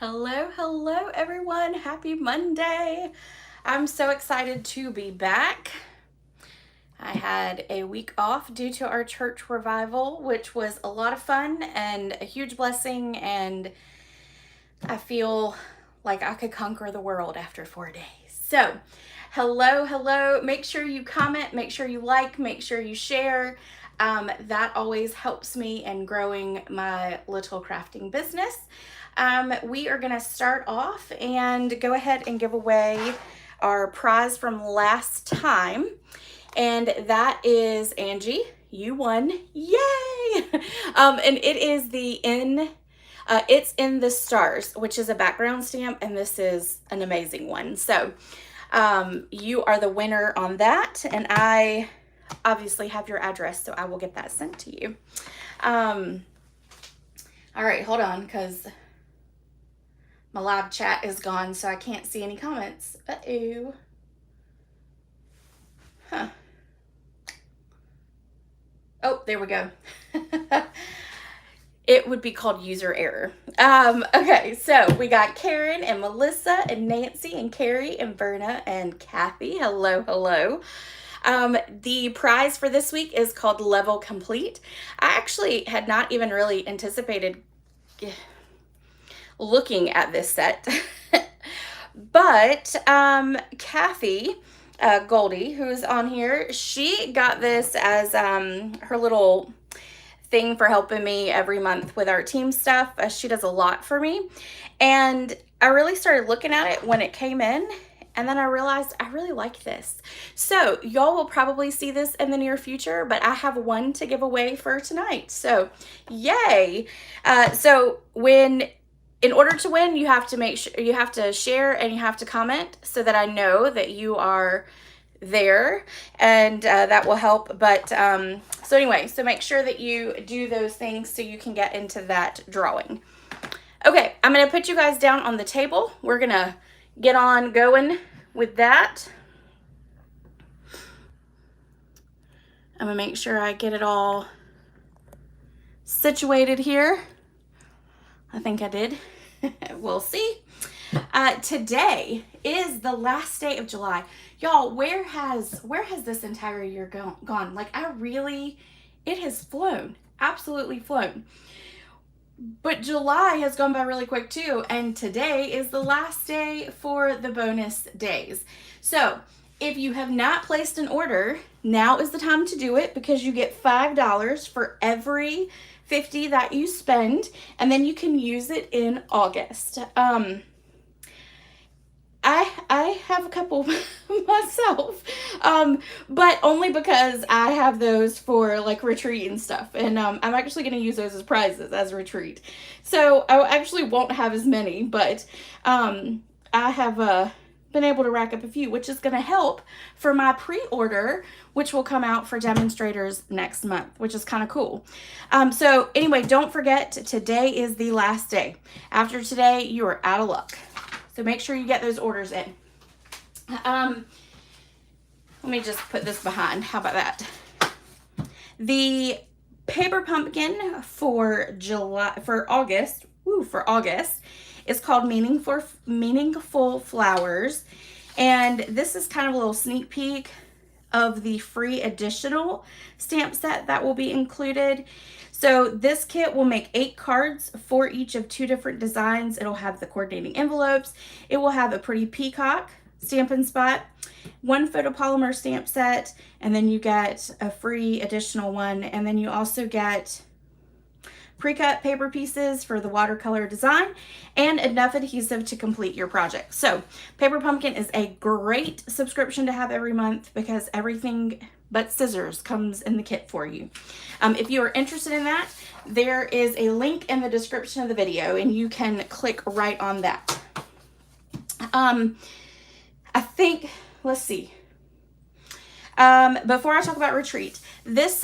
Hello everyone. Happy Monday. I'm so excited to be back. I had a week off due to our church revival, which was a lot of fun and a huge blessing, and I feel like I could conquer the world after 4 days. So, hello. Make sure you comment, make sure you like, make sure you share. That always helps me in growing my little crafting business. We are going to start off and go ahead and give away our prize from last time. And that is Angie. You won. Yay! And it is it's in the stars, which is a background stamp, and this is an amazing one. So you are the winner on that, and I obviously have your address, so I will get that sent to you. All right, hold on, because my live chat is gone, so I can't see any comments. Uh-oh. Huh. Oh, there we go. It would be called user error. Okay, so we got Karen and Melissa and Nancy and Carrie and Verna and Kathy. Hello. The prize for this week is called Level Complete. I actually had not even really anticipated looking at this set. But Kathy Goldie, who's on here, she got this as her little thing for helping me every month with our team stuff. She does a lot for me. And I really started looking at it when it came in, and then I realized I really like this. So y'all will probably see this in the near future, but I have one to give away for tonight. So yay. In order to win, you have to make sure you have to share and you have to comment so that I know that you are there, and that will help. But so anyway, so make sure that you do those things so you can get into that drawing. Okay, I'm gonna put you guys down on the table. We're gonna get on going with that. I'm gonna make sure I get it all situated here. I think I did. We'll see. Today is the last day of July. Y'all, where has this entire year gone? Like, it has flown. Absolutely flown. But July has gone by really quick too, and today is the last day for the bonus days. So if you have not placed an order, now is the time to do it, because you get $5 for every $50 that you spend, and then you can use it in August. I have a couple myself, but only because I have those for like retreat and stuff, and I'm actually going to use those as prizes as a retreat. So I actually won't have as many, but I have been able to rack up a few, which is going to help for my pre-order, which will come out for demonstrators next month, which is kind of cool. So anyway, don't forget, today is the last day. After today, you are out of luck. So make sure you get those orders in. Let me just put this behind. How about that? The paper pumpkin for August is called Meaningful Flowers. And this is kind of a little sneak peek of the free additional stamp set that will be included. So this kit will make 8 cards for each of 2 different designs. It'll have the coordinating envelopes. It will have a pretty peacock Stampin' Spot, 1 photopolymer stamp set, and then you get a free additional one. And then you also get pre-cut paper pieces for the watercolor design and enough adhesive to complete your project. So Paper Pumpkin is a great subscription to have every month, because everything but scissors comes in the kit for you. If you are interested in that, there is a link in the description of the video, and you can click right on that. I think, let's see. Before I talk about retreat, this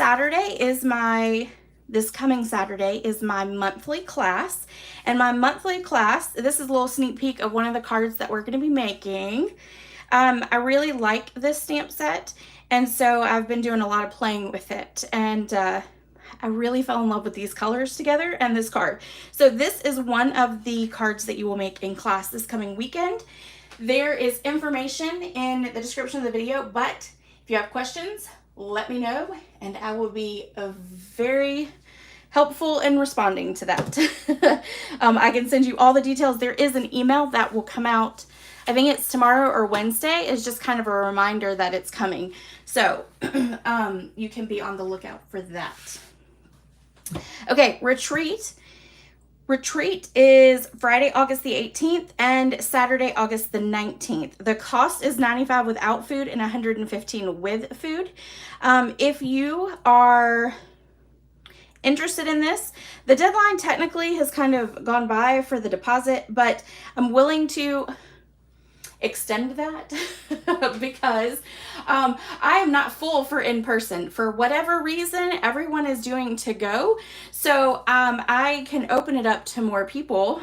coming Saturday is my monthly class. And my monthly class, this is a little sneak peek of one of the cards that we're going to be making. I really like this stamp set, and so I've been doing a lot of playing with it. And I really fell in love with these colors together and this card. So this is one of the cards that you will make in class this coming weekend. There is information in the description of the video, but if you have questions, let me know and I will be very helpful in responding to that. I can send you all the details. There is an email that will come out, I think it's tomorrow or Wednesday. It's just kind of a reminder that it's coming. So you can be on the lookout for that. Okay, retreat. Retreat is Friday, August the 18th and Saturday, August the 19th. The cost is $95 without food and $115 with food. If you are interested in this, the deadline technically has kind of gone by for the deposit, but I'm willing to extend that because I am not full for in-person. For whatever reason, everyone is doing to go. So I can open it up to more people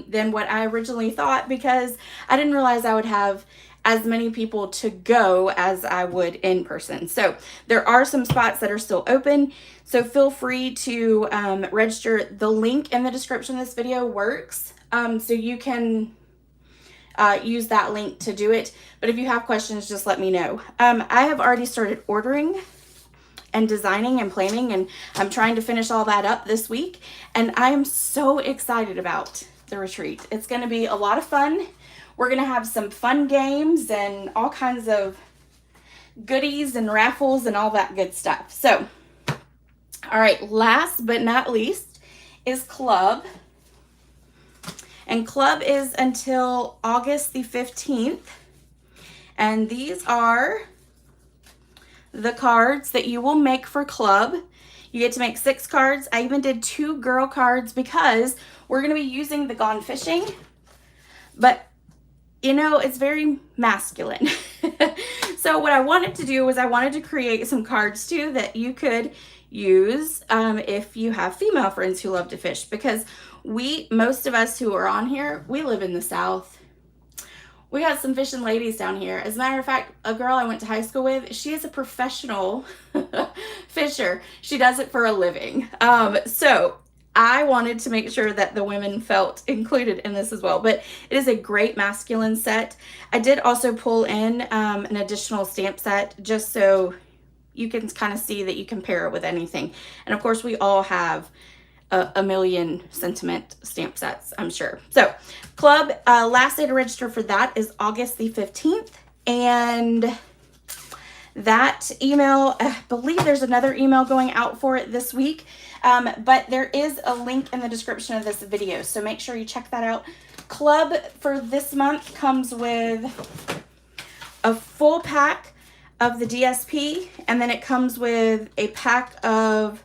than what I originally thought, because I didn't realize I would have as many people to go as I would in person. So there are some spots that are still open. So feel free to register. The link in the description of this video works. So you can use that link to do it. But if you have questions, just let me know. I have already started ordering and designing and planning, and I'm trying to finish all that up this week. And I am so excited about the retreat. It's going to be a lot of fun. We're going to have some fun games and all kinds of goodies and raffles and all that good stuff. So, all right, last but not least is club. And club is until August the 15th. And these are the cards that you will make for club. You get to make 6 cards. I even did 2 girl cards because we're going to be using the Gone Fishing. But, you know, it's very masculine. So what I wanted to do was I wanted to create some cards too that you could use if you have female friends who love to fish, because most of us who are on here, we live in the South. We got some fishing ladies down here. As a matter of fact, a girl I went to high school with, she is a professional fisher. She does it for a living. So I wanted to make sure that the women felt included in this as well. But it is a great masculine set. I did also pull in an additional stamp set just so you can kind of see that you can pair it with anything. And of course, we all have a million sentiment stamp sets, I'm sure. So club, last day to register for that is August the 15th. And that email, I believe there's another email going out for it this week. But there is a link in the description of this video. So make sure you check that out. Club for this month comes with a full pack of the DSP. And then it comes with a pack of,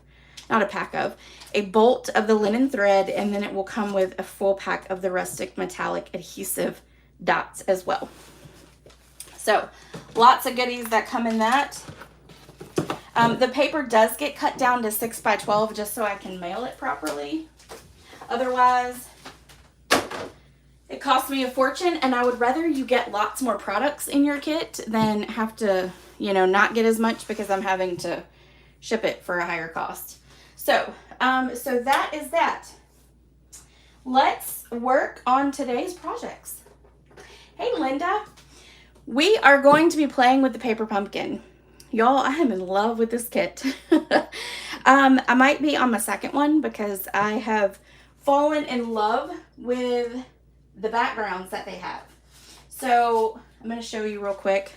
a bolt of the linen thread, and then it will come with a full pack of the rustic metallic adhesive dots as well. So lots of goodies that come in that. The paper does get cut down to 6 by 12 just so I can mail it properly. Otherwise, it costs me a fortune, and I would rather you get lots more products in your kit than have to, you know, not get as much because I'm having to ship it for a higher cost. So that is that. Let's work on today's projects. Hey, Linda. We are going to be playing with the paper pumpkin. Y'all, I am in love with this kit. I might be on my second one because I have fallen in love with the backgrounds that they have. So I'm going to show you real quick.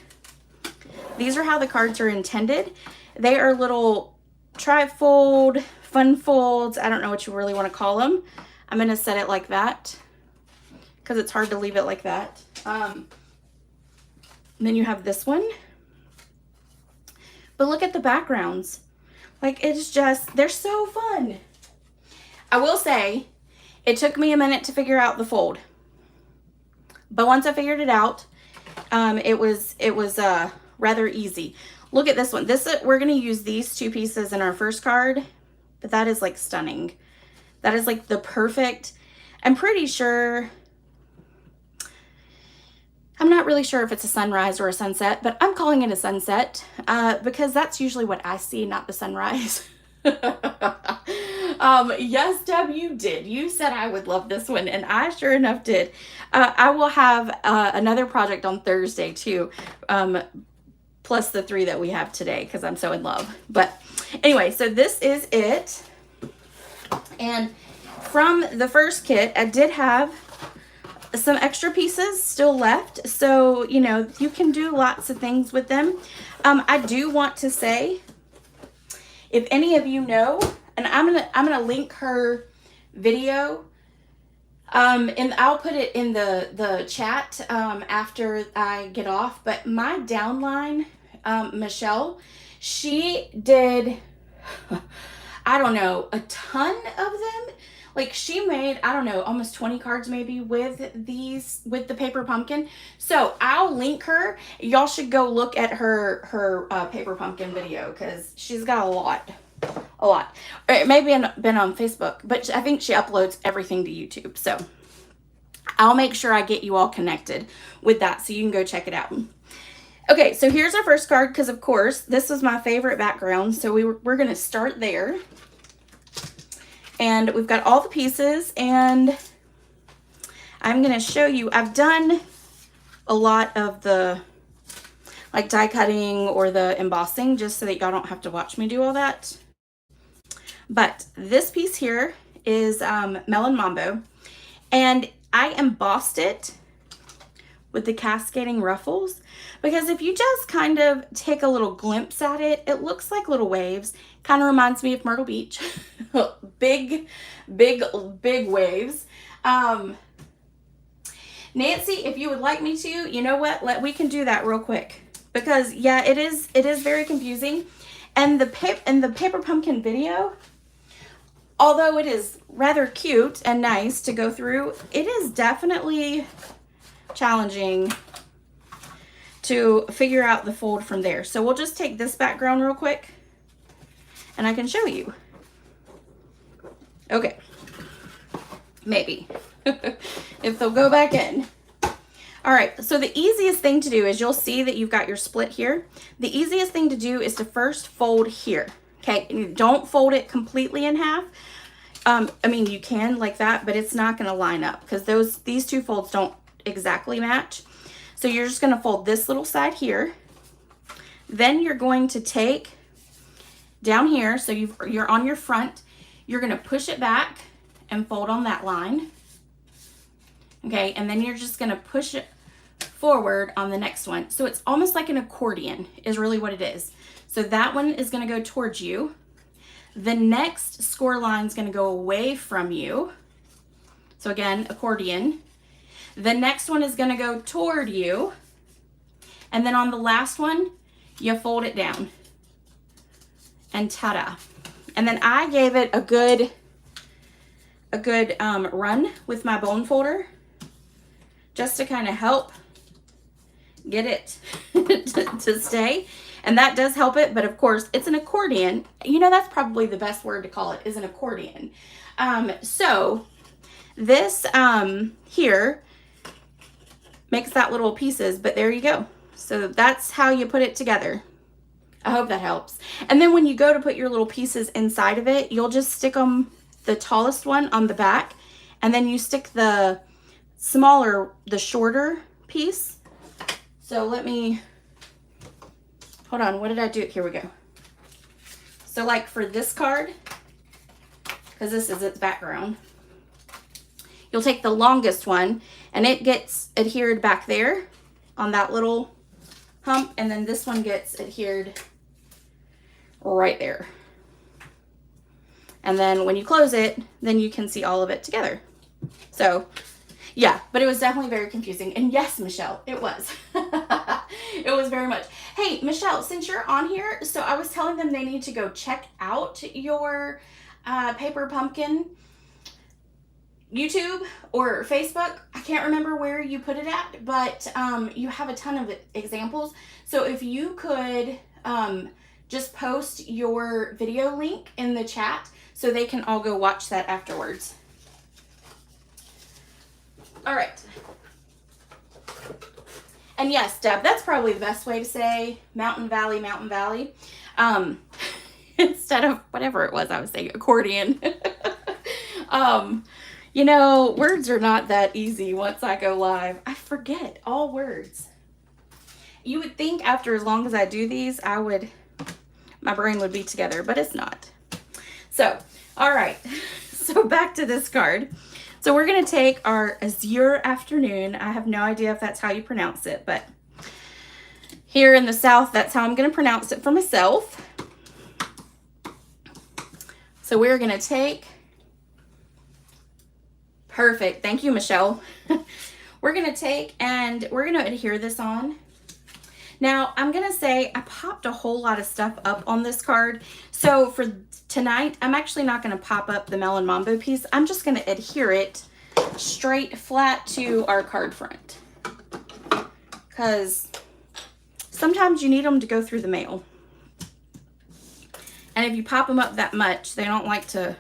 These are how the cards are intended. They are little tri-fold, fun folds. I don't know what you really want to call them. I'm going to set it like that because it's hard to leave it like that. Then you have this one. But look at the backgrounds. Like, it's just, they're so fun. I will say, it took me a minute to figure out the fold. But once I figured it out, it was rather easy. Look at this one. We're going to use these 2 pieces in our first card. But that is like stunning. That is like the perfect, I'm pretty sure, I'm not really sure if it's a sunrise or a sunset, but I'm calling it a sunset because that's usually what I see, not the sunrise. Yes, Deb, you did. You said I would love this one, and I sure enough did. I will have another project on Thursday too, plus the 3 that we have today because I'm so in love. But anyway, so this is it. And from the first kit, I did have some extra pieces still left, so you know you can do lots of things with them. I do want to say, if any of you know, and I'm gonna link her video, and I'll put it in the chat after I get off. But my downline, Michelle, she did I don't know, a ton of them. Like she made, I don't know, almost 20 cards maybe with the paper pumpkin. So I'll link her. Y'all should go look at her paper pumpkin video because she's got a lot. Or it may have been on Facebook, but I think she uploads everything to YouTube. So I'll make sure I get you all connected with that so you can go check it out. Okay, so here's our first card because, of course, this was my favorite background. So we're going to start there. And we've got all the pieces, and I'm going to show you. I've done a lot of the like die cutting or the embossing just so that y'all don't have to watch me do all that. But this piece here is Melon Mambo, and I embossed it with the cascading ruffles because if you just kind of take a little glimpse at it, it looks like little waves. Kind of reminds me of Myrtle Beach. big waves. Nancy, if you would like me to, you know what, we can do that real quick because yeah, it is very confusing. And the paper pumpkin video, although it is rather cute and nice to go through, it is definitely challenging to figure out the fold from there. So we'll just take this background real quick and I can show you. Okay, maybe if they'll go back in. All right, so the easiest thing to do is you'll see that you've got your split here. The easiest thing to do is to first fold here. Okay, and don't fold it completely in half. I mean, you can like that, but it's not going to line up because these two folds don't exactly match. So you're just going to fold this little side here. Then you're going to take down here, so you're on your front. You're going to push it back and fold on that line. Okay, and then you're just going to push it forward on the next one. So it's almost like an accordion is really what it is. So that one is going to go towards you. The next score line is going to go away from you. So again, accordion. The next one is going to go toward you. And then on the last one, you fold it down. And ta-da. And then I gave it a good run with my bone folder just to kind of help get it to stay. And that does help it, but of course it's an accordion. You know, that's probably the best word to call it, is an accordion. So this here makes that little pieces, but there you go. So that's how you put it together. I hope that helps. And then when you go to put your little pieces inside of it, you'll just stick them, the tallest one on the back, and then you stick the smaller, the shorter piece. So let me, hold on, what did I do? Here we go. So like for this card, because this is its background, you'll take the longest one and it gets adhered back there on that little hump, and then this one gets adhered right there. And then when you close it, then you can see all of it together. So yeah, but it was definitely very confusing. And yes, Michelle, it was. It was very much. Hey, Michelle, since you're on here, so I was telling them they need to go check out your Paper Pumpkin YouTube or Facebook. I can't remember where you put it at, but you have a ton of examples. So if you could just post your video link in the chat so they can all go watch that afterwards. All right. And yes, Deb, that's probably the best way to say Mountain Valley, Mountain Valley. instead of whatever it was I was saying, accordion. um, you know, words are not that easy once I go live. I forget all words. You would think after as long as I do these, my brain would be together, but it's not. So, all right. So back to this card. So we're going to take our Azure Afternoon. I have no idea if that's how you pronounce it, but here in the South, that's how I'm going to pronounce it for myself. So we're going to take, perfect. Thank you, Michelle. We're going to take and we're going to adhere this on. Now, I'm going to say I popped a whole lot of stuff up on this card. So for tonight, I'm actually not going to pop up the Melon Mambo piece. I'm just going to adhere it straight flat to our card front. Because sometimes you need them to go through the mail. And if you pop them up that much, they don't like to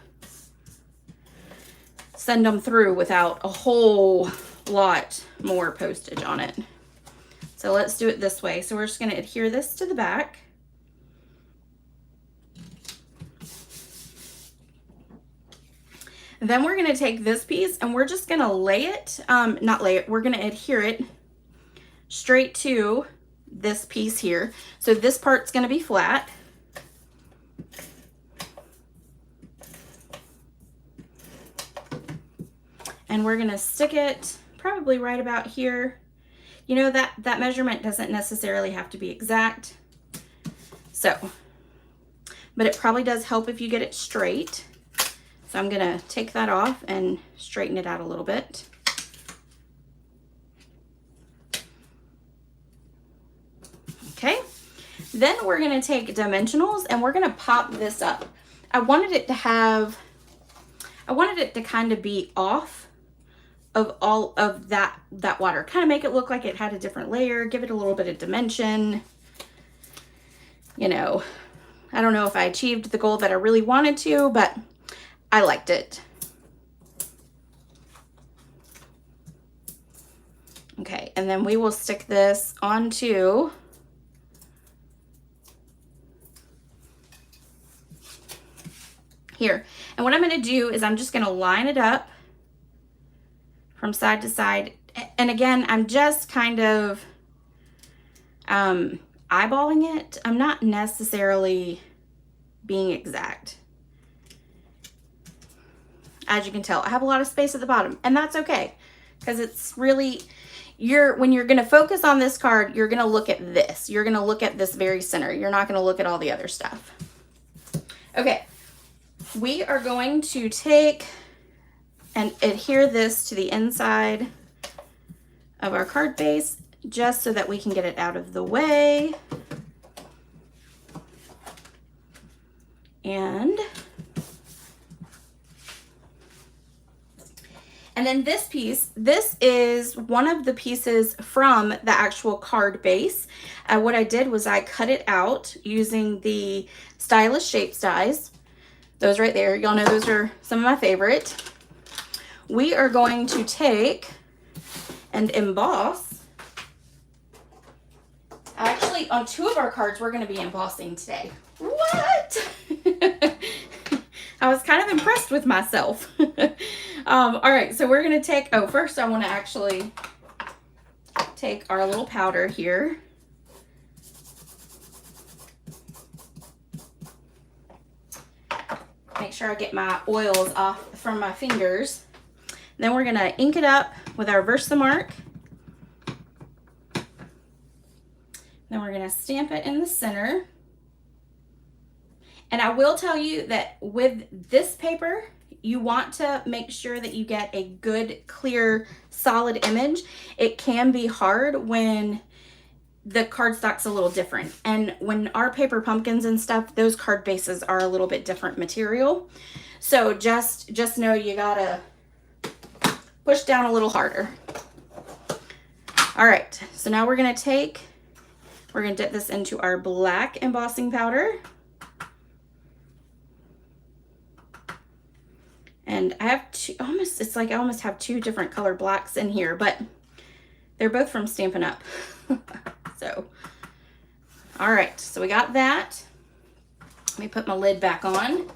send them through without a whole lot more postage on it. So let's do it this way. So we're just going to adhere this to the back. And then we're going to take this piece and we're just going to lay it, not lay it, we're going to adhere it straight to this piece here. So this part's going to be flat. And we're going to stick it probably right about here. You know, that measurement doesn't necessarily have to be exact. So, but it probably does help if you get it straight. So I'm gonna take that off and straighten it out a little bit. Okay, then we're gonna take dimensionals and we're gonna pop this up. I wanted it to kind of be off of all of that water, kind of make it look like it had a different layer, give it a little bit of dimension. You know, I don't know if I achieved the goal that I really wanted to, but I liked it. Okay, and then we will stick this onto here. And what I'm going to do is I'm just going to line it up from side to side. And again, I'm just kind of eyeballing it. I'm not necessarily being exact. As you can tell, I have a lot of space at the bottom, and that's okay, because it's really, when you're going to focus on this card, you're going to look at this. You're going to look at this very center. You're not going to look at all the other stuff. Okay, we are going to take and adhere this to the inside of our card base, just so that we can get it out of the way. And then this piece, this is one of the pieces from the actual card base. What I did was I cut it out using the Stylish Shapes dies. Those right there, y'all know those are some of my favorite. We are going to take and emboss. Actually, on 2 of our cards, we're going to be embossing today. What? I was kind of impressed with myself. All right, so we're going to take, first I want to actually take our little powder here. Make sure I get my oils off from my fingers. Then we're going to ink it up with our Versamark. Then we're going to stamp it in the center. And I will tell you that with this paper, you want to make sure that you get a good, clear, solid image. It can be hard when the cardstock's a little different. And when our paper pumpkins and stuff, those card bases are a little bit different material. So just know you gotta push down a little harder. All right, so now we're gonna dip this into our black embossing powder. And I have it's like I almost have 2 different color blacks in here, but they're both from Stampin' Up. So, all right, so we got that. Let me put my lid back on.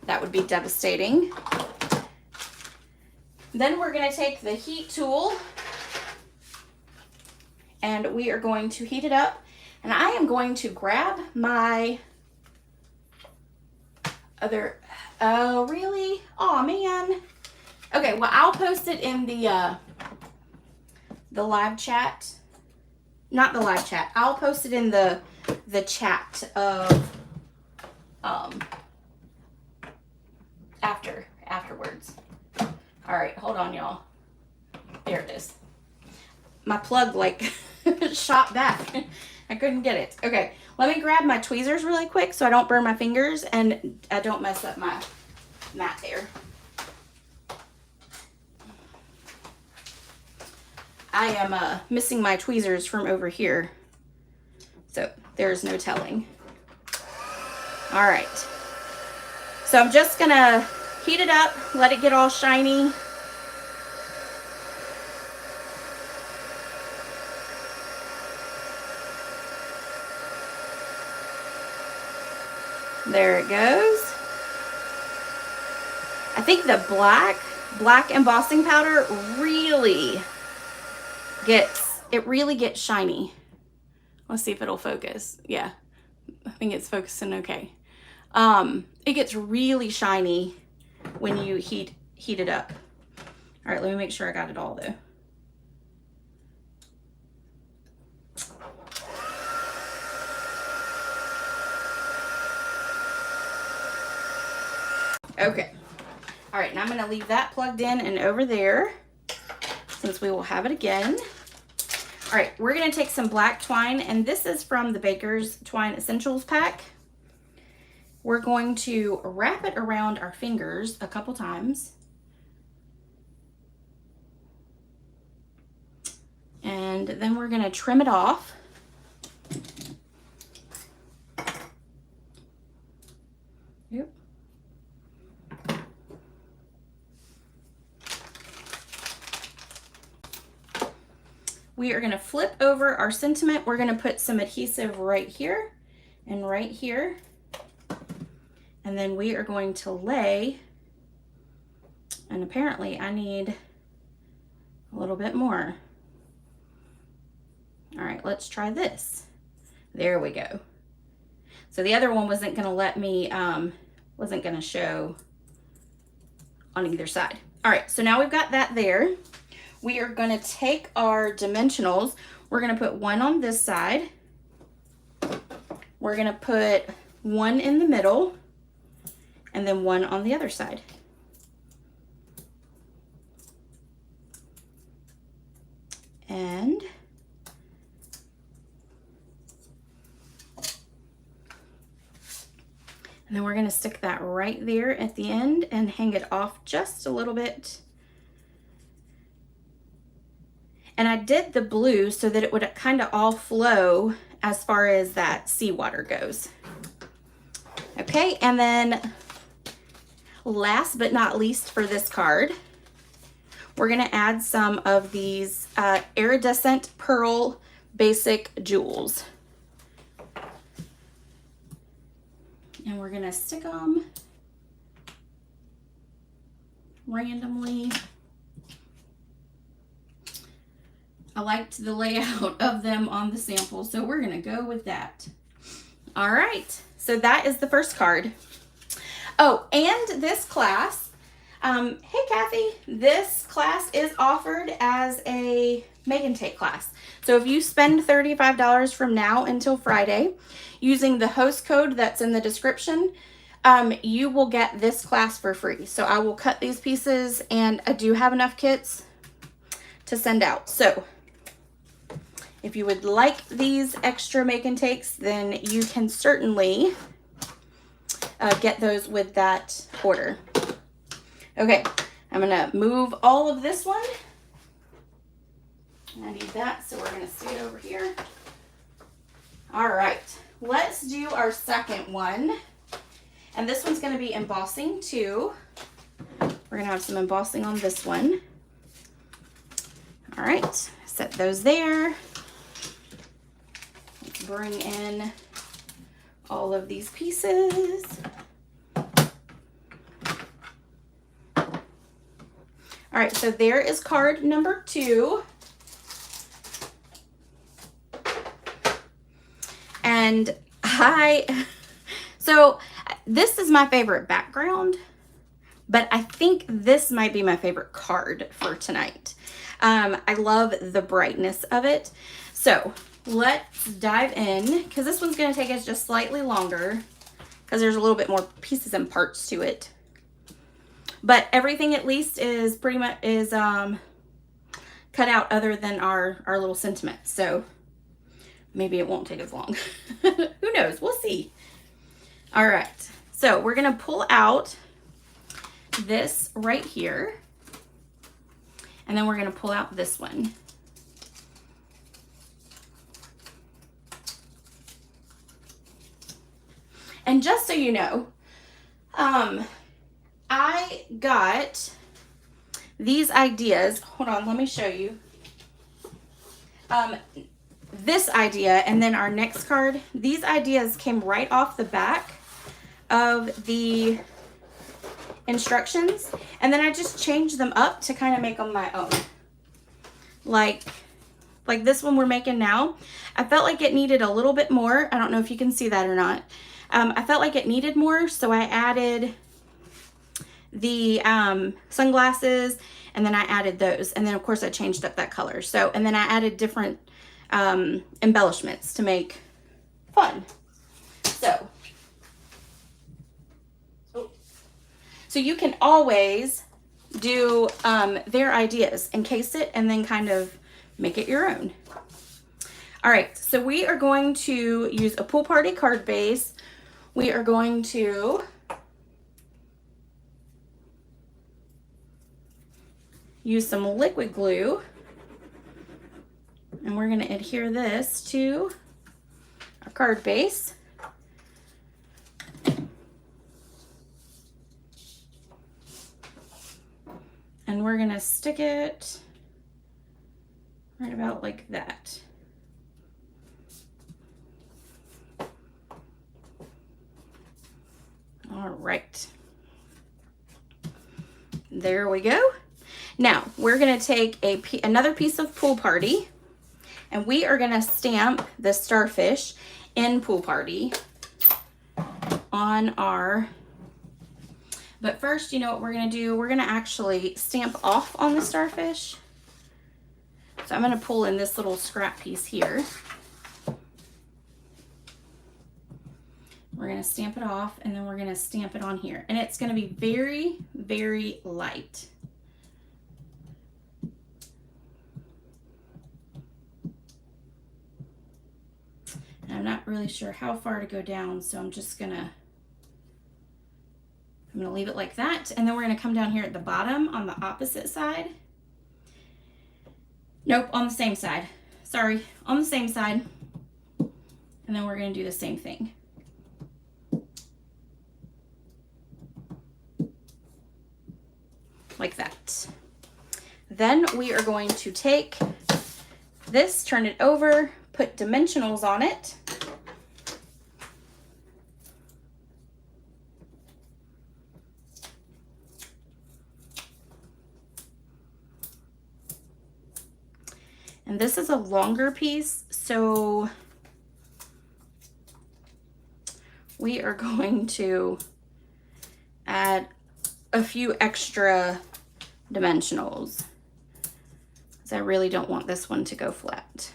That would be devastating. Then we're going to take the heat tool and we are going to heat it up. And I am going to grab my other, oh really? Oh man. Okay, well I'll post it in the live chat. Not the live chat. I'll post it in the chat of afterwards. All right, hold on, y'all. There it is. My plug like shot back. I couldn't get it. Okay, let me grab my tweezers really quick so I don't burn my fingers and I don't mess up my mat there. I am missing my tweezers from over here, so there's no telling. All right, so I'm just gonna heat it up, let it get all shiny. There it goes. I think the black embossing powder really gets shiny. Let's see if it'll focus. Yeah, I think it's focusing okay. It gets really shiny when you heat it up. All right, let me make sure I got it all though. Okay. All right, now I'm going to leave that plugged in and over there since we will have it again. All right, we're going to take some black twine, and this is from the Baker's Twine Essentials pack. We're going to wrap it around our fingers a couple times. And then we're going to trim it off. Yep. We are going to flip over our sentiment. We're going to put some adhesive right here and right here. And then we are going to lay, and apparently I need a little bit more. All right, let's try this. There we go. So the other one wasn't going to let me, wasn't going to show on either side. All right, so now we've got that there. We are going to take our dimensionals. We're going to put one on this side. We're going to put one in the middle and then one on the other side. And then we're going to stick that right there at the end and hang it off just a little bit. And I did the blue so that it would kind of all flow as far as that seawater goes. Okay, and then last but not least for this card, we're gonna add some of these iridescent pearl basic jewels. And we're gonna stick them randomly. I liked the layout of them on the sample, so we're gonna go with that. All right, so that is the first card. Oh, and this class, hey Kathy, this class is offered as a make and take class. So if you spend $35 from now until Friday using the host code that's in the description, you will get this class for free. So I will cut these pieces, and I do have enough kits to send out. So if you would like these extra make and takes, then you can certainly get those with that order. Okay, I'm gonna move all of this one. I need that, so we're gonna stick it over here. All right, let's do our second one. And this one's gonna be embossing too. We're gonna have some embossing on this one. All right, set those there. Let's bring in all of these pieces. All right, so there is card number 2. And so this is my favorite background, but I think this might be my favorite card for tonight. I love the brightness of it. So let's dive in, because this one's going to take us just slightly longer because there's a little bit more pieces and parts to it. But everything at least is pretty much cut out other than our little sentiment. So maybe it won't take as long. Who knows? We'll see. All right. So we're going to pull out this right here. And then we're going to pull out this one. And just so you know, I got these ideas. Hold on, let me show you. This idea and then our next card, these ideas came right off the back of the instructions, and then I just changed them up to kind of make them my own. Like this one we're making now, I felt like it needed a little bit more. I don't know if you can see that or not. I felt like it needed more, so I added the sunglasses, and then I added those, and then of course I changed up that color. So, and then I added different embellishments to make fun. So you can always do their ideas, encase it, and then kind of make it your own. All right, so we are going to use a pool party card base. We are going to use some liquid glue, and we're going to adhere this to our card base. And we're going to stick it right about like that. All right. There we go. Now we're going to take another piece of Pool Party, and we are going to stamp the starfish in Pool Party on our... But first, you know what we're going to do? We're going to actually stamp off on the starfish. So I'm going to pull in this little scrap piece here. We're going to stamp it off, and then we're going to stamp it on here. And it's going to be very, very light. And I'm not really sure how far to go down, so I'm just going to... I'm going to leave it like that, and then we're going to come down here at the bottom on the opposite side. Nope, on the same side. Sorry, on the same side. And then we're going to do the same thing. Like that. Then we are going to take this, turn it over, put dimensionals on it. And this is a longer piece, so we are going to add a few extra dimensionals, because I really don't want this one to go flat.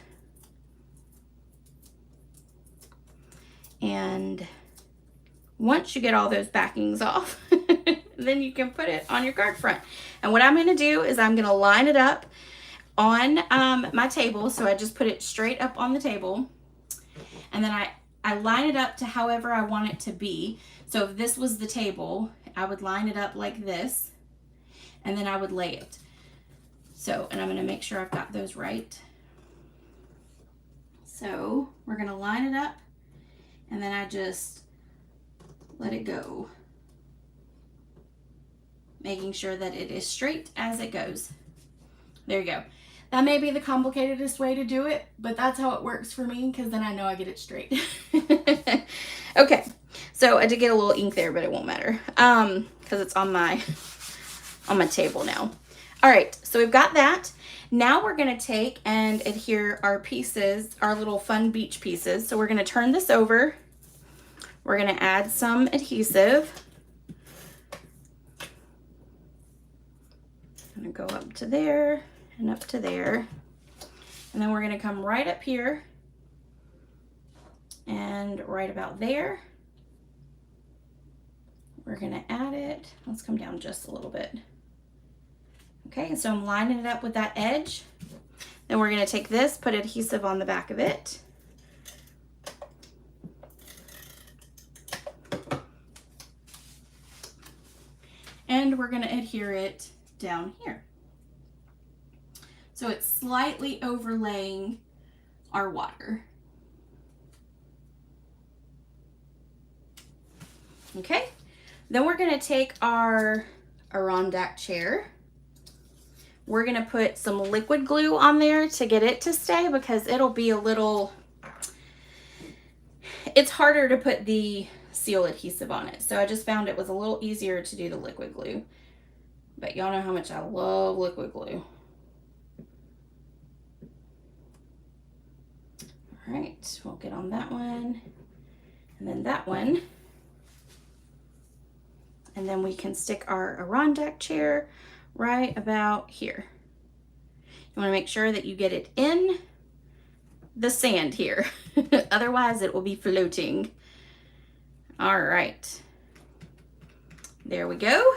And once you get all those backings off, then you can put it on your card front. And what I'm going to do is I'm going to line it up on my table. So I just put it straight up on the table, and then I line it up to however I want it to be. So if this was the table, I would line it up like this, and then I would lay it. So, and I'm going to make sure I've got those right. So we're going to line it up, and then I just let it go, making sure that it is straight as it goes. There you go. That may be the complicatedest way to do it, but that's how it works for me, because then I know I get it straight. Okay, so I did get a little ink there, but it won't matter because it's on my table now. All right, so we've got that. Now we're gonna take and adhere our pieces, our little fun beach pieces. So we're gonna turn this over. We're gonna add some adhesive. I'm gonna go up to there and up to there. And then we're gonna come right up here and right about there. We're gonna add it. Let's come down just a little bit. Okay, so I'm lining it up with that edge. Then we're gonna take this, put adhesive on the back of it. And we're gonna adhere it down here. So it's slightly overlaying our water. Okay, then we're gonna take our Adirondack chair. We're gonna put some liquid glue on there to get it to stay because it'll be a little, it's harder to put the seal adhesive on it. So I just found it was a little easier to do the liquid glue. But y'all know how much I love liquid glue. All right, we'll get on that one and then that one. And then we can stick our Adirondack chair right about here. You want to make sure that you get it in the sand here. Otherwise it will be floating. All right, there we go.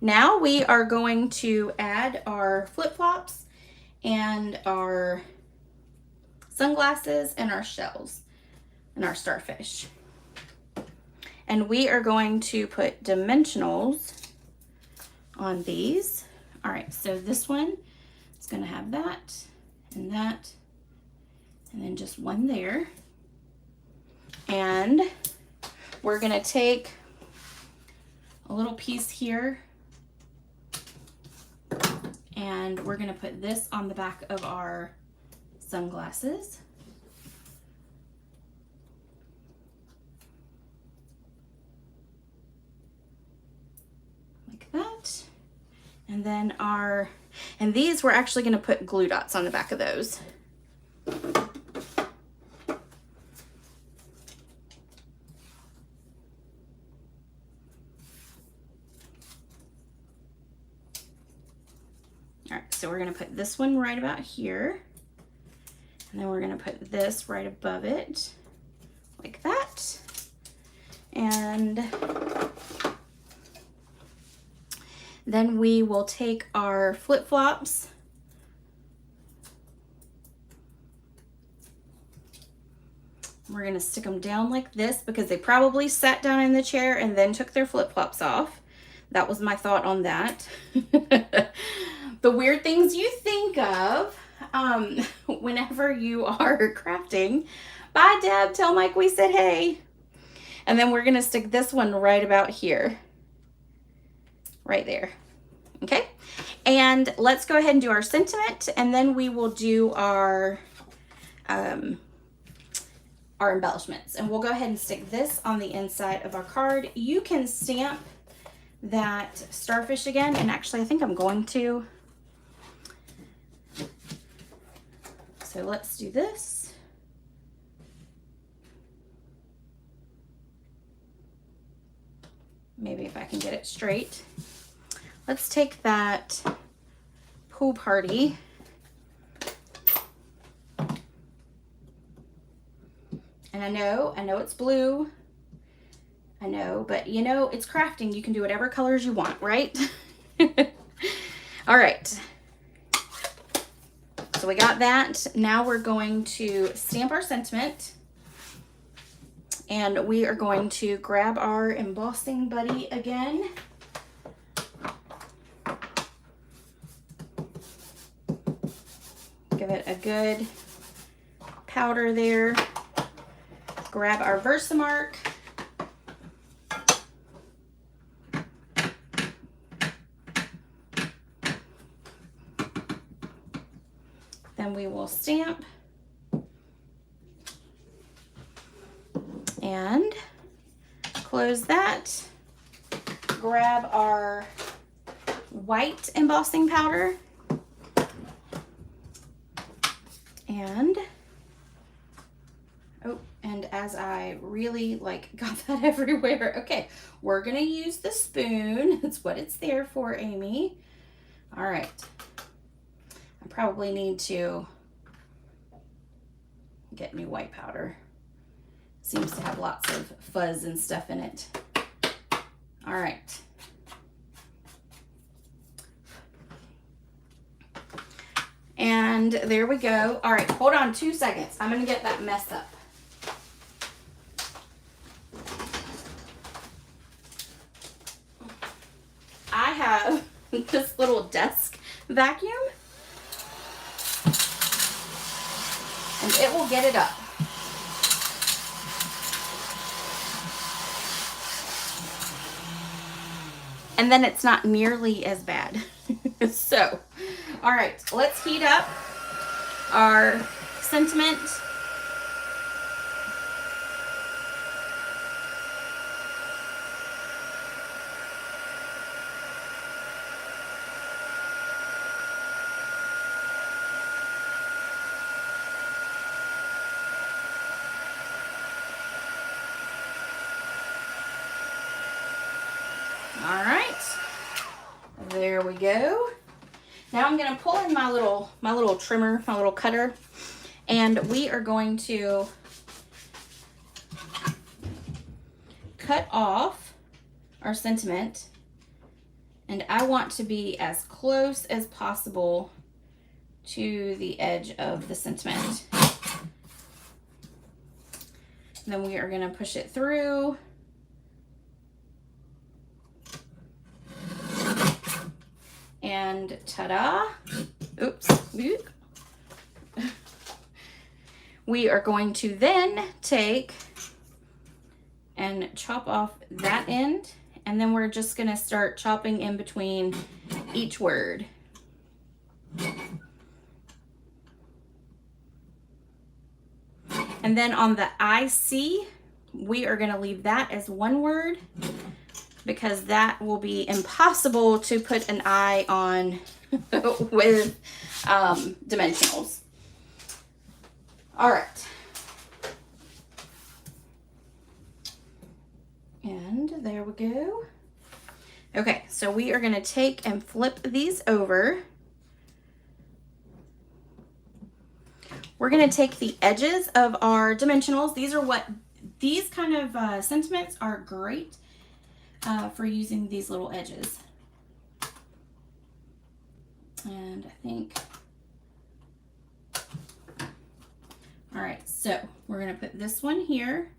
Now we are going to add our flip-flops and our sunglasses and our shells and our starfish. And we are going to put dimensionals on these. All right, so this one is gonna have that, and then just one there. And we're gonna take a little piece here and we're gonna put this on the back of our sunglasses. Like that. And then and these we're actually gonna put glue dots on the back of those. All right, so we're gonna put this one right about here. And then we're gonna put this right above it, like that. And then we will take our flip-flops. We're gonna stick them down like this because they probably sat down in the chair and then took their flip-flops off. That was my thought on that. The weird things you think of whenever you are crafting. Bye, Deb. Tell Mike we said hey. And then we're gonna stick this one right about here. Right there. Okay. And let's go ahead and do our sentiment, and then we will do our embellishments. And we'll go ahead and stick this on the inside of our card. You can stamp that starfish again, and actually I think I'm going to. So let's do this. Maybe if I can get it straight. Let's take that pool party. And I know it's blue. I know, but you know, it's crafting. You can do whatever colors you want, right? All right. So we got that. Now we're going to stamp our sentiment. And we are going to grab our embossing buddy again. Give it a good powder there. Grab our Versamark. Then we will stamp. And close that, grab our white embossing powder, and as I really got that everywhere. Okay, we're gonna use the spoon. That's what it's there for, Amy. All right. I probably need to get new white powder. Seems to have lots of fuzz and stuff in it. All right. And there we go. All right, hold on 2 seconds. I'm gonna get that mess up. I have this little desk vacuum, and it will get it up. And then it's not nearly as bad. So, all right, let's heat up our sentiment. All right, there we go. Now I'm going to pull in my little trimmer, my little cutter, and we are going to cut off our sentiment. And I want to be as close as possible to the edge of the sentiment. And then we are going to push it through. And ta-da, oops, we are going to then take and chop off that end, and then we're just gonna start chopping in between each word. And then on the IC, we are gonna leave that as one word, because that will be impossible to put an eye on with dimensionals. All right. And there we go. Okay, so we are gonna take and flip these over. We're gonna take the edges of our dimensionals. These kind of sentiments are great for using these little edges. And I think, all right, so we're gonna put this one here,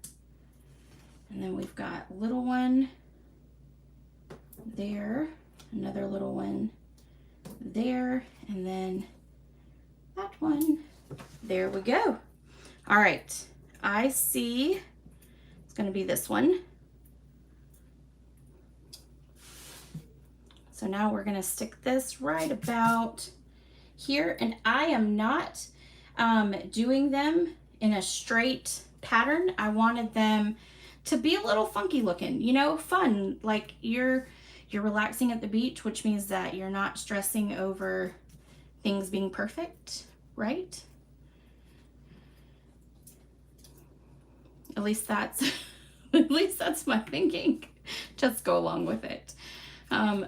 and then we've got a little one there, another little one there, and then that one. There we go. All right, I see it's gonna be this one. So now we're gonna stick this right about here, and I am not doing them in a straight pattern. I wanted them to be a little funky looking, you know, fun, like you're relaxing at the beach, which means that you're not stressing over things being perfect, right? At least that's my thinking. Just go along with it.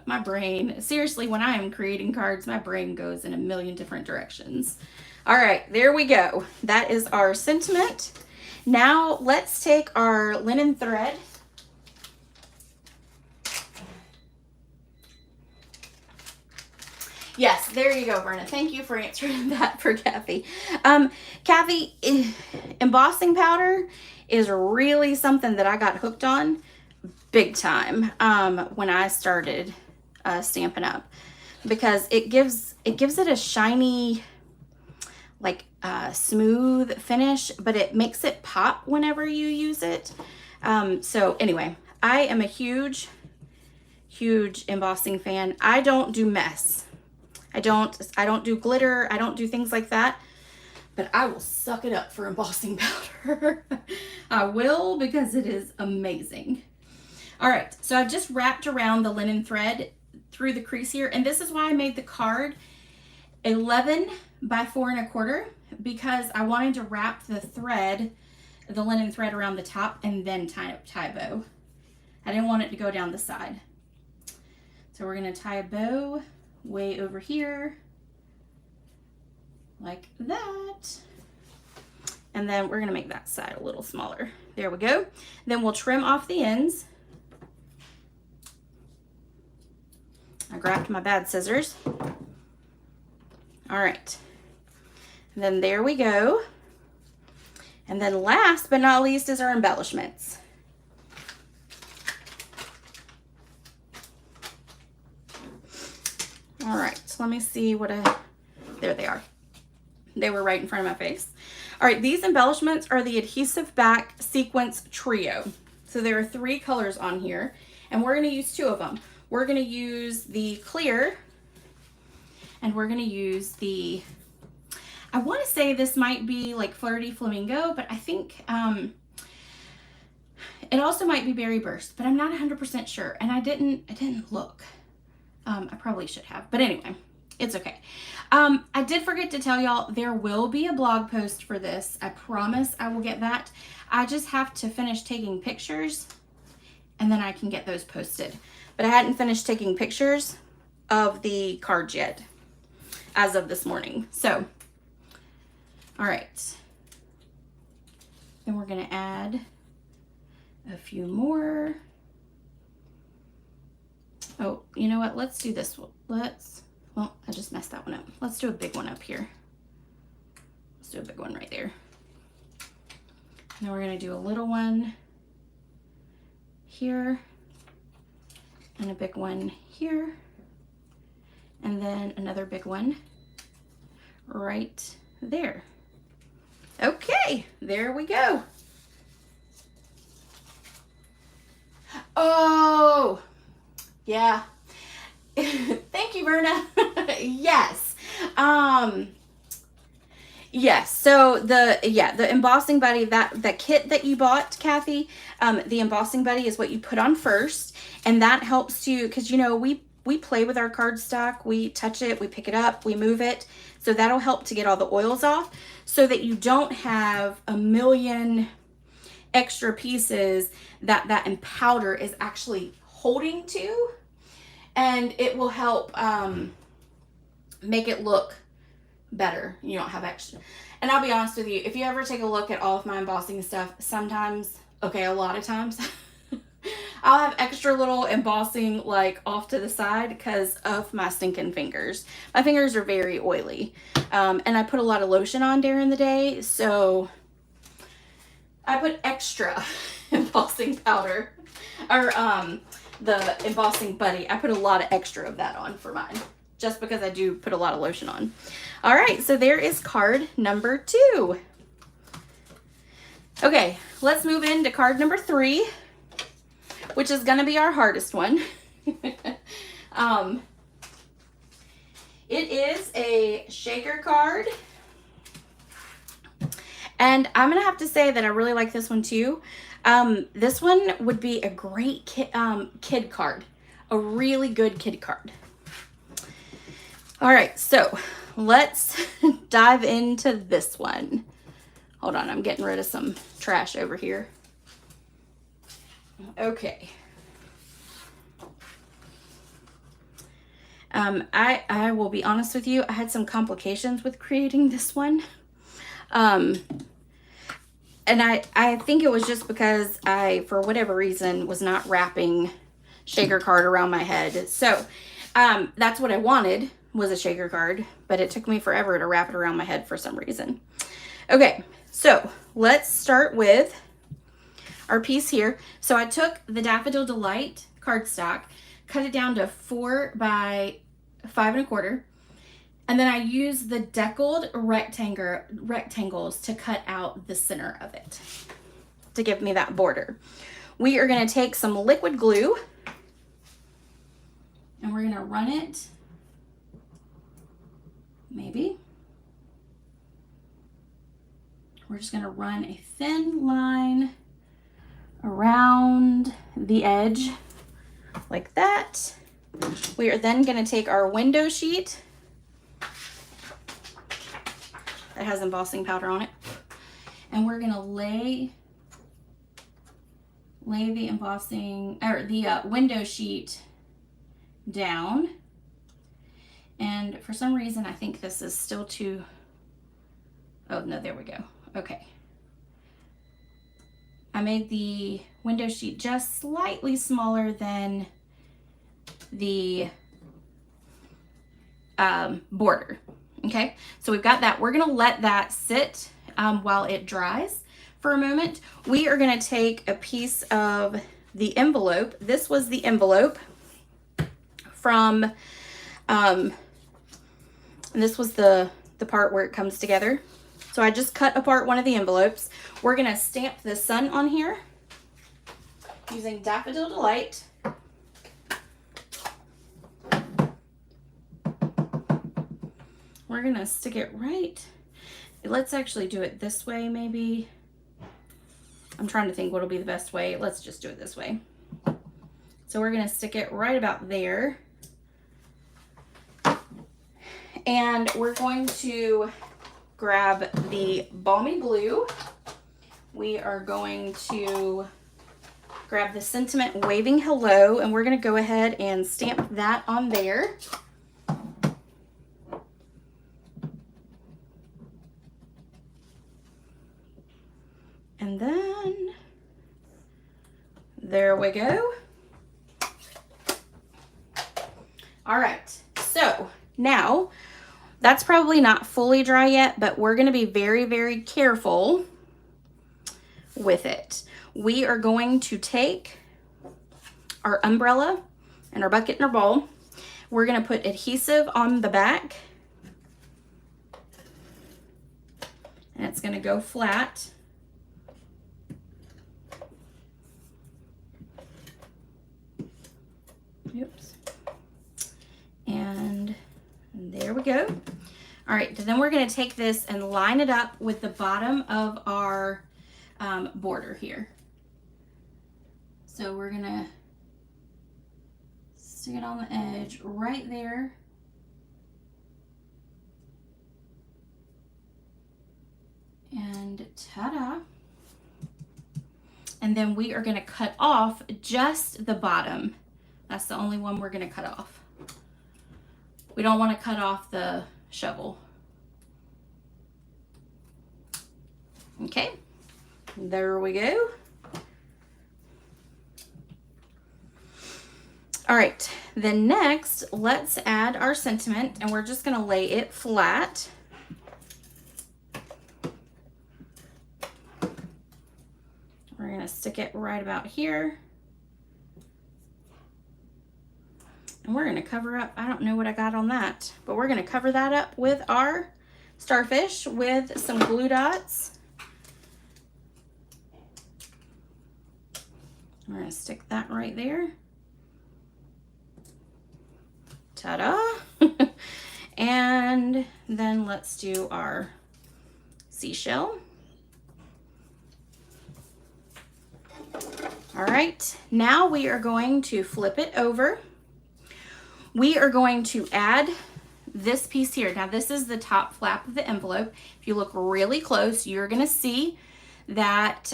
My brain, seriously, when I am creating cards, my brain goes in a million different directions. All right, there we go. That is our sentiment. Now let's take our linen thread. Yes, there you go, Verna. Thank you for answering that for Kathy. Kathy, embossing powder is really something that I got hooked on big time when I started Stampin' Up, because it gives it a shiny, like smooth finish, but it makes it pop whenever you use it. So anyway, I am a huge embossing fan. I don't do mess. I don't do glitter. I don't do things like that, but I will suck it up for embossing powder. I will, because it is amazing. All right, so I've just wrapped around the linen thread through the crease here, and this is why I made the card 11 by 4¼ because I wanted to wrap the thread, the linen thread around the top and then tie a bow. I didn't want it to go down the side. So we're gonna tie a bow way over here like that. And then we're gonna make that side a little smaller. There we go. Then we'll trim off the ends. I grabbed my bad scissors. All right. And then there we go. And then last but not least is our embellishments. All right, so let me see what there they are. They were right in front of my face. All right, these embellishments are the adhesive back sequence trio. So there are 3 colors on here, and we're gonna use 2 of them. We're gonna use the clear, and we're gonna use the, I wanna say this might be like Flirty Flamingo, but I think it also might be Berry Burst, but I'm not 100% sure, and I didn't look. I probably should have, but anyway, it's okay. I did forget to tell y'all, there will be a blog post for this. I promise I will get that. I just have to finish taking pictures and then I can get those posted. But I hadn't finished taking pictures of the cards yet as of this morning. So, all right. Then we're gonna add a few more. Oh, you know what? Let's do this one. Well, I just messed that one up. Let's do a big one up here. Let's do a big one right there. And then we're gonna do a little one here and a big one here. And then another big one right there. Okay, there we go. Oh, yeah. Thank you, Verna. Yes. Yes. So the embossing buddy, that kit that you bought, Kathy, the embossing buddy is what you put on first, and that helps you because you know we play with our cardstock, we touch it, we pick it up, we move it. So that'll help to get all the oils off so that you don't have a million extra pieces that powder is actually holding to, and it will help make it look better. You don't have extra. And I'll be honest with you, if you ever take a look at all of my embossing stuff, sometimes, okay, a lot of times, I'll have extra little embossing like off to the side because of my stinking fingers. My fingers are very oily. And I put a lot of lotion on during the day, so I put extra embossing powder, or the embossing buddy. I put a lot of extra of that on for mine, just because I do put a lot of lotion on. All right, so there is card number 2. Okay, let's move into card number 3, which is gonna be our hardest one. It is a shaker card. And I'm gonna have to say that I really like this one too. This one would be a great kid card, a really good kid card. All right, so let's dive into this one. Hold on, I'm getting rid of some trash over here. Okay. I will be honest with you, I had some complications with creating this one. And I think it was just because I, for whatever reason, was not wrapping shaker card around my head. So that's what I wanted, was a shaker card, but it took me forever to wrap it around my head for some reason. Okay, so let's start with our piece here. So I took the Daffodil Delight cardstock, cut it down to 4 by 5¼ and then I used the deckled rectangles to cut out the center of it to give me that border. We are going to take some liquid glue and we're going to run it, maybe. We're just going to run a thin line around the edge like that. We are then going to take our window sheet that has embossing powder on it, and we're going to lay the embossing, or the window sheet down. And for some reason, I think this is still too, oh no, there we go. Okay. I made the window sheet just slightly smaller than the border. Okay, so we've got that. We're gonna let that sit while it dries for a moment. We are gonna take a piece of the envelope. This was the envelope from, and this was the part where it comes together. So I just cut apart one of the envelopes. We're gonna stamp the sun on here using Daffodil Delight. We're gonna stick it right. Let's actually do it this way, maybe. I'm trying to think what'll be the best way. Let's just do it this way. So we're gonna stick it right about there. And we're going to grab the Balmy Blue. We are going to grab the Sentiment Waving Hello, and we're gonna go ahead and stamp that on there. And then, there we go. All right, so now, that's probably not fully dry yet, but we're gonna be very, very careful with it. We are going to take our umbrella and our bucket and our bowl. We're gonna put adhesive on the back, and it's gonna go flat. Oops. And there we go. All right, then we're gonna take this and line it up with the bottom of our border here. So we're gonna stick it on the edge right there. And ta-da. And then we are gonna cut off just the bottom. That's the only one we're gonna cut off. We don't want to cut off the shovel. Okay, there we go. All right, then next, let's add our sentiment, and we're just gonna lay it flat. We're gonna stick it right about here. And we're gonna cover up, I don't know what I got on that, but we're gonna cover that up with our starfish with some glue dots. We're gonna stick that right there. Ta-da! And then let's do our seashell. All right, now we are going to flip it over. We are going to add this piece here. Now this is the top flap of the envelope. If you look really close, you're gonna see that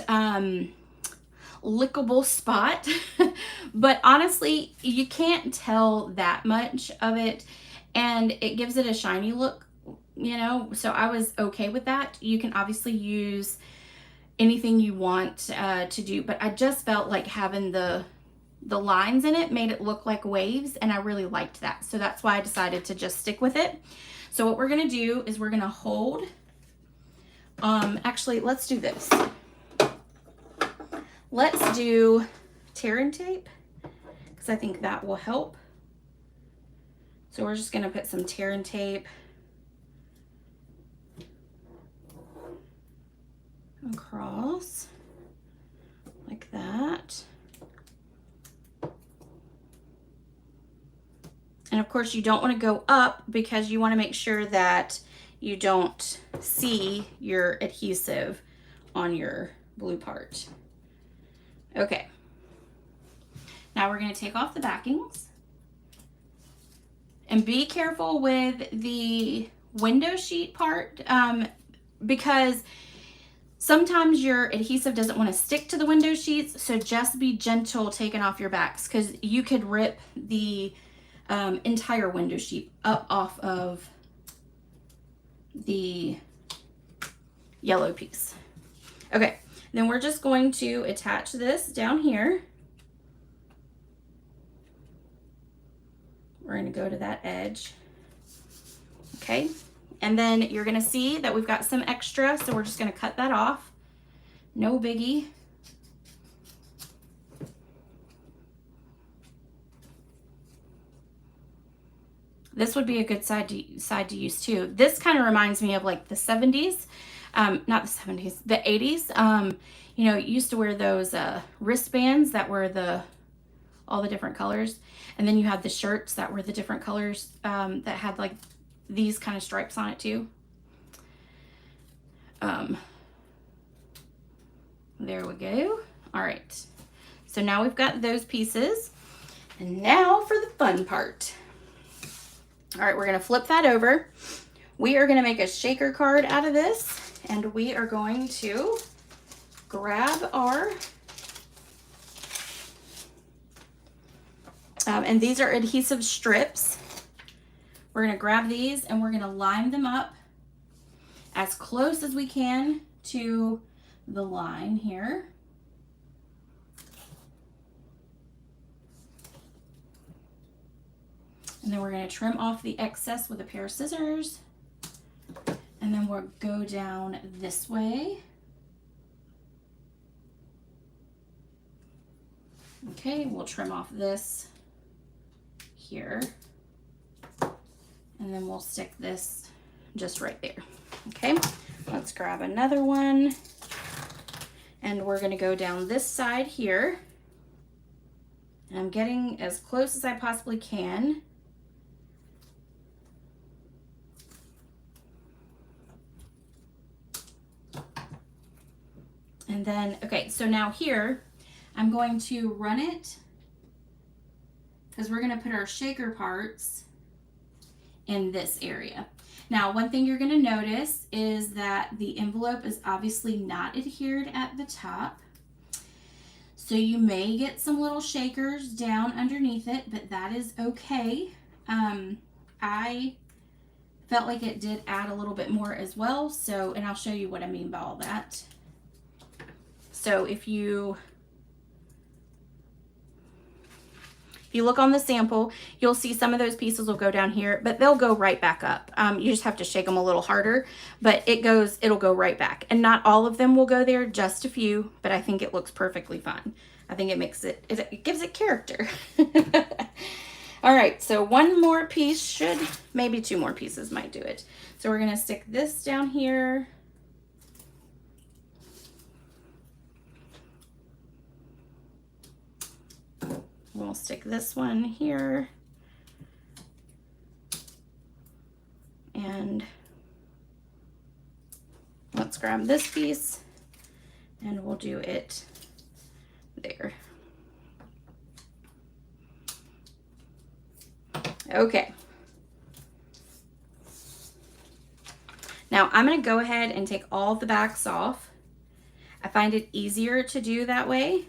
lickable spot, but honestly, you can't tell that much of it, and it gives it a shiny look, you know, so I was okay with that. You can obviously use anything you want to do, but I just felt like having the lines in it made it look like waves, and I really liked that. So that's why I decided to just stick with it. So what we're gonna do is we're gonna hold, actually, let's do this. Let's do tear and tape, because I think that will help. So we're just gonna put some tear and tape across like that. And of course you don't want to go up, because you want to make sure that you don't see your adhesive on your blue part. Okay. Now we're going to take off the backings. And be careful with the window sheet part because sometimes your adhesive doesn't want to stick to the window sheets, so just be gentle taking off your backs because you could rip the entire window sheet up off of the yellow piece. Okay, then we're just going to attach this down here. We're going to go to that edge. Okay, and then you're going to see that we've got some extra, so we're just going to cut that off. No biggie. This would be a good side to use too. This kind of reminds me of like the 70s, not the 70s, the 80s. You know, you used to wear those wristbands that were all the different colors, and then you had the shirts that were the different colors that had like these kind of stripes on it too. There we go. All right, so now we've got those pieces, and now for the fun part. All right, we're gonna flip that over. We are gonna make a shaker card out of this, and we are going to grab our and these are adhesive strips. We're going to grab these and we're going to line them up as close as we can to the line here. And then we're going to trim off the excess with a pair of scissors. And then we'll go down this way. Okay, we'll trim off this here, and then we'll stick this just right there. Okay, let's grab another one, and we're going to go down this side here, and I'm getting as close as I possibly can. And then, okay, so now here I'm going to run it because we're going to put our shaker parts in this area. Now, one thing you're going to notice is that the envelope is obviously not adhered at the top. So you may get some little shakers down underneath it, but that is okay. I felt like it did add a little bit more as well. So, and I'll show you what I mean by all that. So if you look on the sample, you'll see some of those pieces will go down here, but they'll go right back up. You just have to shake them a little harder, but it'll go right back. And not all of them will go there, just a few, but I think it looks perfectly fine. I think it gives it character. All right, so one more piece maybe two more pieces might do it. So we're gonna stick this down here. We'll stick this one here, and let's grab this piece and we'll do it there. Okay. Now I'm going to go ahead and take all the backs off. I find it easier to do that way,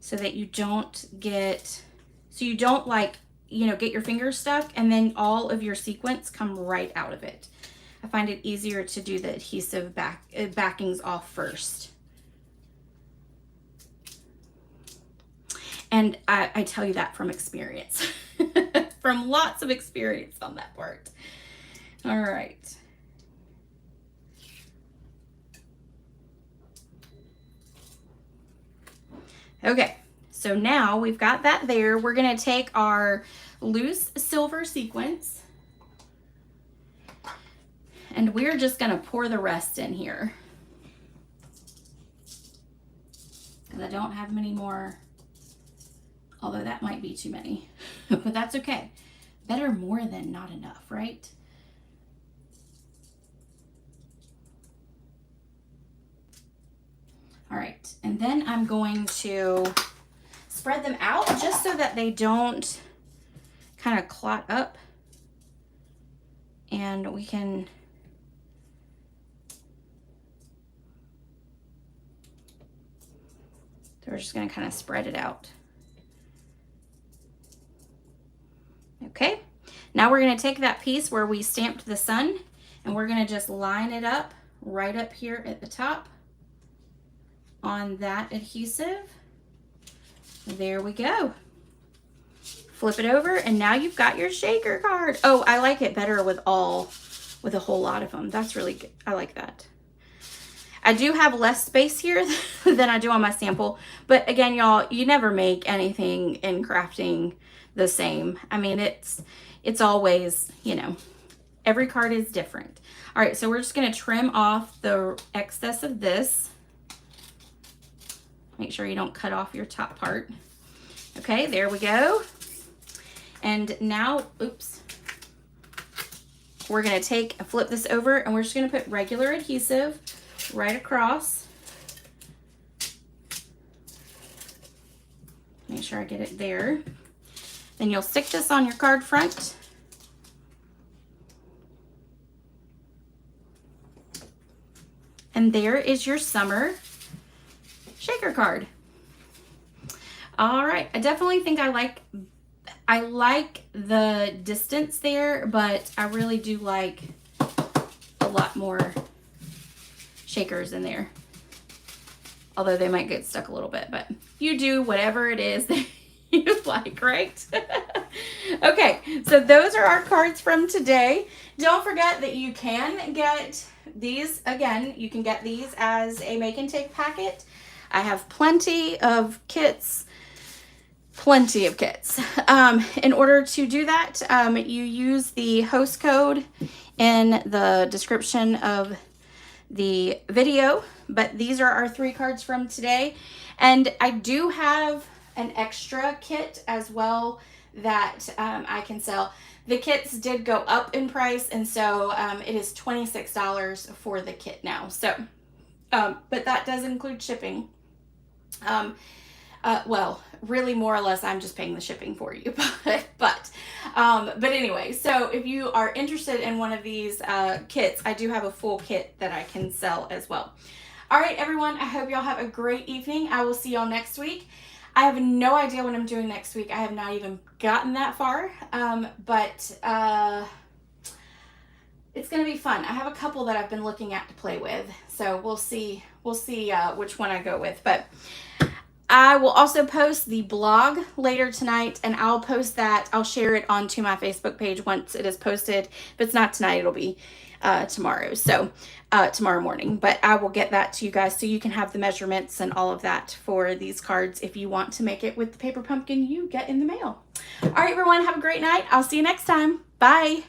so that you don't get your fingers stuck and then all of your sequins come right out of it. I find it easier to do the adhesive backings off first. And I tell you that from experience, from lots of experience on that part. All right. Okay, so now we've got that there. We're gonna take our loose silver sequins and we're just gonna pour the rest in here. Because I don't have many more, although that might be too many, but that's okay. Better more than not enough, right? All right, and then I'm going to spread them out just so that they don't kind of clot up, and we can so we're just going to kind of spread it out. Okay, now we're going to take that piece where we stamped the sun and we're going to just line it up right up here at the top on that adhesive. There we go. Flip it over and now you've got your shaker card. Oh, I like it better with a whole lot of them. That's really good. I like that. I do have less space here than I do on my sample, but again, y'all, you never make anything in crafting the same. I mean, it's always, you know, every card is different. All right, so we're just gonna trim off the excess of this. Make sure you don't cut off your top part. Okay, there we go. And now, oops, we're gonna take and flip this over and we're just gonna put regular adhesive right across. Make sure I get it there. Then you'll stick this on your card front. And there is your summer shaker card. All right, I definitely think I like the distance there, but I really do like a lot more shakers in there. Although they might get stuck a little bit, but you do whatever it is that you like, right? Okay, so those are our cards from today. Don't forget that you can get these, again, you can get these as a make and take packet. I have plenty of kits. In order to do that, you use the host code in the description of the video, but these are our 3 cards from today. And I do have an extra kit as well that I can sell. The kits did go up in price, and so it is $26 for the kit now. So, but that does include shipping. Well, really more or less I'm just paying the shipping for you, but anyway, so if you are interested in one of these kits, I do have a full kit that I can sell as well. All right, everyone, I hope y'all have a great evening. I will see y'all next week. I have no idea what I'm doing next week. I have not even gotten that far, but it's going to be fun. I have a couple that I've been looking at to play with, so we'll see which one I go with, but I will also post the blog later tonight, and I'll post that. I'll share it onto my Facebook page once it is posted. If it's not tonight, it'll be tomorrow. So tomorrow morning, but I will get that to you guys so you can have the measurements and all of that for these cards if you want to make it with the paper pumpkin you get in the mail. All right, everyone, have a great night. I'll see you next time. Bye.